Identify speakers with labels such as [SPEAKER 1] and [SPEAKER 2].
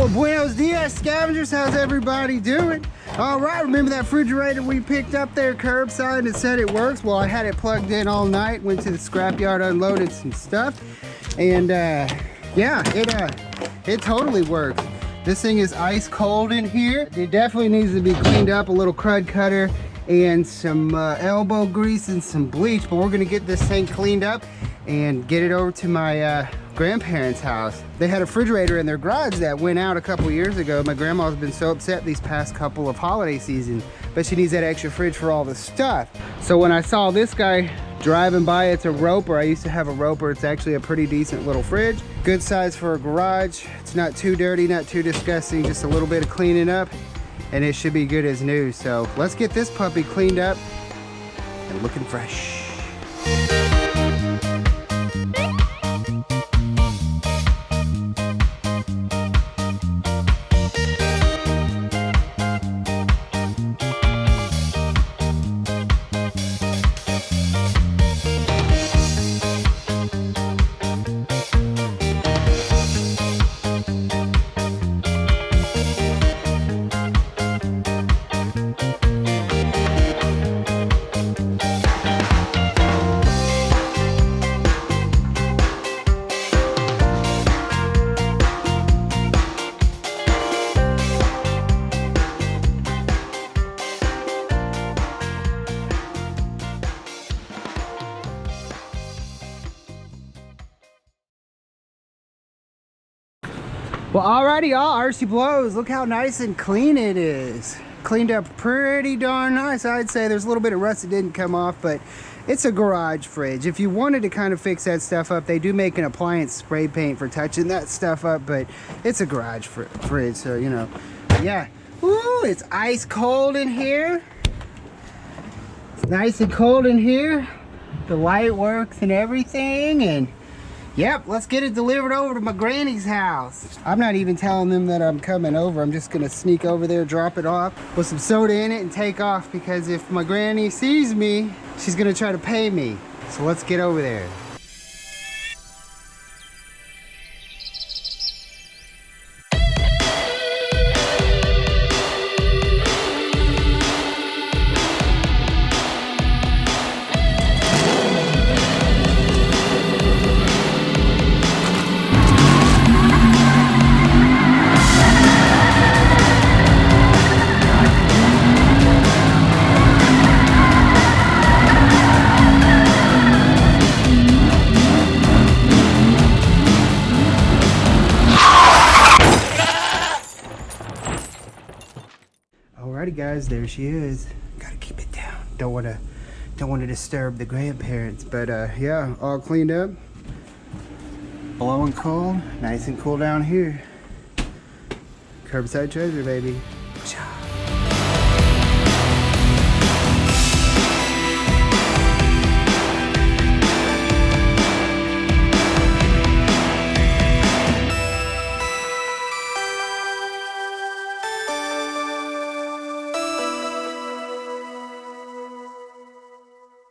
[SPEAKER 1] Well, buenos dias, scavengers. How's everybody doing? All right, remember that refrigerator we picked up there curbside and it said it works? Well, I had it plugged in all night, went to the scrapyard, unloaded some stuff, and yeah, it totally works. This thing is ice cold in here. It definitely needs to be cleaned up, a little crud cutter and some elbow grease and some bleach, but we're gonna get this thing cleaned up and get it over to my grandparents' house. They had a refrigerator in their garage that went out a couple years ago. My grandma's been so upset these past couple of holiday seasons, but she needs that extra fridge for all the stuff. So when I saw this guy driving by, it's a Roper. I used to have a Roper. It's actually a pretty decent little fridge. Good size for a garage. It's not too dirty, not too disgusting, just a little bit of cleaning up, and it should be good as new. So let's get this puppy cleaned up and looking fresh. Well, alrighty, y'all, RC blows. Look how nice and clean it is. Cleaned up pretty darn nice, I'd say. There's a little bit of rust that didn't come off, but it's a garage fridge. If you wanted to kind of fix that stuff up, they do make an appliance spray paint for touching that stuff up, but it's a garage fridge, so, you know, yeah. Ooh, it's ice cold in here. It's nice and cold in here. The light works and everything, and yep, let's get it delivered over to my granny's house. I'm not even telling them that I'm coming over. I'm just gonna sneak over there, drop it off with some soda in it and take off, because if my granny sees me, she's gonna try to pay me. So let's get over there. Alrighty guys, there she is. Gotta keep it down. Don't wanna disturb the grandparents, but yeah, all cleaned up. Blowing cold, nice and cool down here. Curbside treasure, baby.